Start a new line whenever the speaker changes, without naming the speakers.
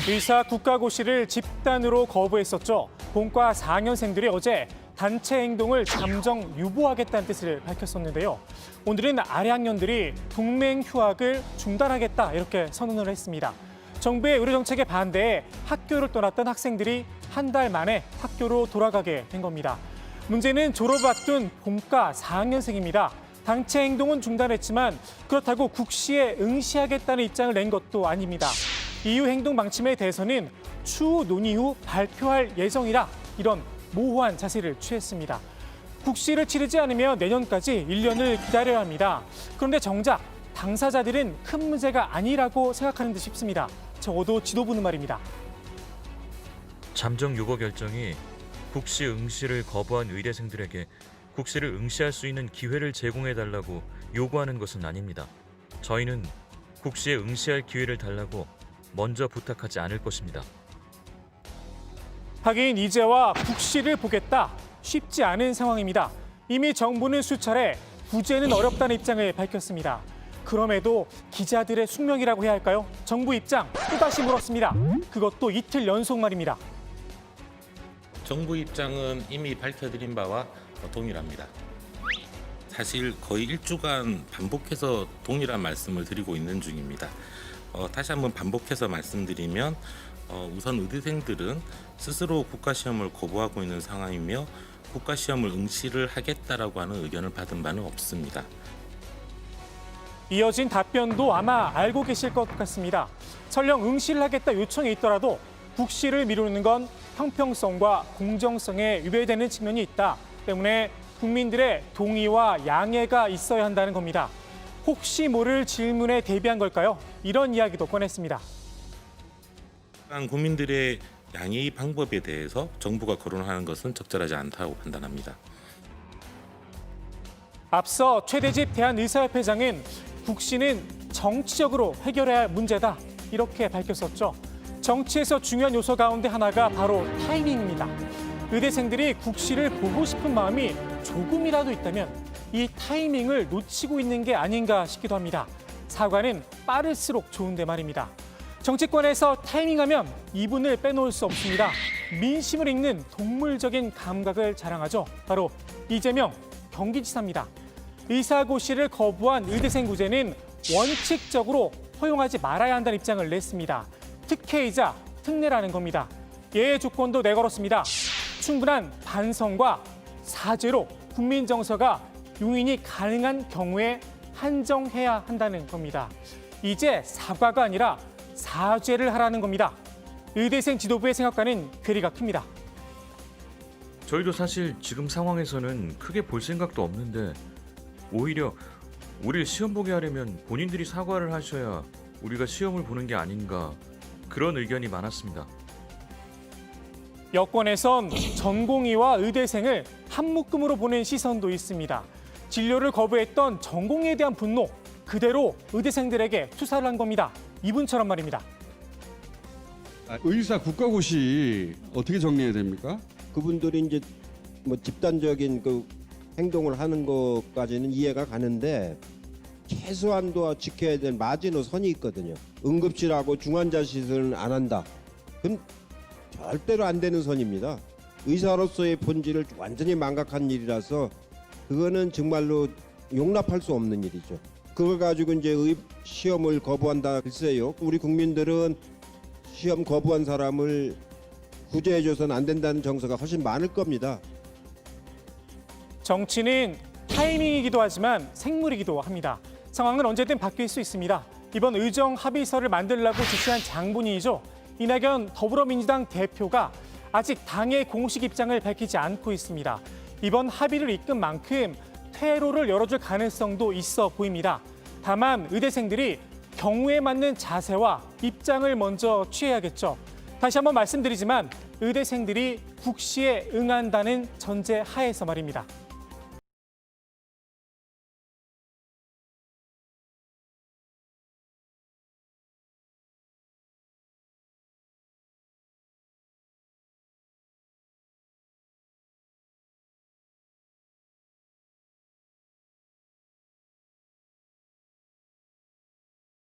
의사 국가고시를 집단으로 거부했었죠. 본과 4학년생들이 어제 단체 행동을 잠정 유보하겠다는 뜻을 밝혔었는데요. 오늘은 아래 학년들이 동맹 휴학을 중단하겠다 이렇게 선언을 했습니다. 정부의 의료 정책에 반대해 학교를 떠났던 학생들이 한 달 만에 학교로 돌아가게 된 겁니다. 문제는 졸업 앞둔 본과 4학년생입니다. 단체 행동은 중단했지만 그렇다고 국시에 응시하겠다는 입장을 낸 것도 아닙니다. 이후 행동 방침에 대해서는 추후 논의 후 발표할 예정이라 이런 모호한 자세를 취했습니다. 국시를 치르지 않으면 내년까지 1년을 기다려야 합니다. 그런데 정작 당사자들은 큰 문제가 아니라고 생각하는 듯 싶습니다. 적어도 지도부는 말입니다.
잠정 유보 결정이 국시 응시를 거부한 의대생들에게 국시를 응시할 수 있는 기회를 제공해달라고 요구하는 것은 아닙니다. 저희는 국시에 응시할 기회를 달라고 먼저 부탁하지 않을 것입니다.
하긴 이제와 국시를 보겠다 쉽지 않은 상황입니다. 이미 정부는 수차례 부재는 어렵다는 입장을 밝혔습니다. 그럼에도 기자들의 숙명이라고 해야 할까요? 정부 입장 또다시 물었습니다. 그것도 이틀 연속 말입니다.
정부 입장은 이미 밝혀드린 바와 동일합니다. 사실 거의 일주간 반복해서 동일한 말씀을 드리고 있는 중입니다. 다시 한번 반복해서 말씀드리면 우선 의대생들은 스스로 국가시험을 거부하고 있는 상황이며 국가시험을 응시를 하겠다라고 하는 의견을 받은 바는 없습니다.
이어진 답변도 아마 알고 계실 것 같습니다. 설령 응시를 하겠다 요청이 있더라도 국시를 미루는 건 형평성과 공정성에 위배되는 측면이 있다 때문에 국민들의 동의와 양해가 있어야 한다는 겁니다. 혹시 모를 질문에 대비한 걸까요? 이런 이야기도 꺼냈습니다.
국민들의 양해의 방법에 대해서 정부가 거론하는 것은 적절하지 않다고 판단합니다.
앞서 최대집 대한의사협회장은 국시는 정치적으로 해결해야 할 문제다 이렇게 밝혔었죠. 정치에서 중요한 요소 가운데 하나가 바로 타이밍입니다. 의대생들이 국시를 보고 싶은 마음이 조금이라도 있다면 이 타이밍을 놓치고 있는 게 아닌가 싶기도 합니다. 사과는 빠를수록 좋은데 말입니다. 정치권에서 타이밍하면 이분을 빼놓을 수 없습니다. 민심을 읽는 동물적인 감각을 자랑하죠. 바로 이재명 경기지사입니다. 의사고시를 거부한 의대생 구제는 원칙적으로 허용하지 말아야 한다는 입장을 냈습니다. 특혜이자 특례라는 겁니다. 예외 조건도 내걸었습니다. 충분한 반성과 사죄로 국민 정서가 용인이 가능한 경우에 한정해야 한다는 겁니다. 이제 사과가 아니라 사죄를 하라는 겁니다. 의대생 지도부의 생각과는 괴리가 큽니다.
저희도 사실 지금 상황에서는 크게 볼 생각도 없는데 오히려 우리를 시험 보게 하려면 본인들이 사과를 하셔야 우리가 시험을 보는 게 아닌가 그런 의견이 많았습니다.
여권에선 전공의와 의대생을 한 묶음으로 보는 시선도 있습니다. 진료를 거부했던 전공의에 대한 분노 그대로 의대생들에게 투사를 한 겁니다. 이분처럼 말입니다.
의사 국가고시 어떻게 정리해야 됩니까?
그분들이 이제 뭐 집단적인 그 행동을 하는 것까지는 이해가 가는데 최소한도 지켜야 될 마지노선이 있거든요. 응급실하고 중환자실은 안 한다. 그건 절대로 안 되는 선입니다. 의사로서의 본질을 완전히 망각한 일이라서 그거는 정말로 용납할 수 없는 일이죠. 그걸 가지고 이제 시험을 거부한다 글쎄요. 우리 국민들은 시험 거부한 사람을 구제해줘서는 안 된다는 정서가 훨씬 많을 겁니다.
정치는 타이밍이기도 하지만 생물이기도 합니다. 상황은 언제든 바뀔 수 있습니다. 이번 의정 합의서를 만들려고 지시한 장본인이죠. 이낙연 더불어민주당 대표가 아직 당의 공식 입장을 밝히지 않고 있습니다. 이번 합의를 이끈 만큼 퇴로를 열어줄 가능성도 있어 보입니다. 다만 의대생들이 경우에 맞는 자세와 입장을 먼저 취해야겠죠. 다시 한번 말씀드리지만 의대생들이 국시에 응한다는 전제 하에서 말입니다.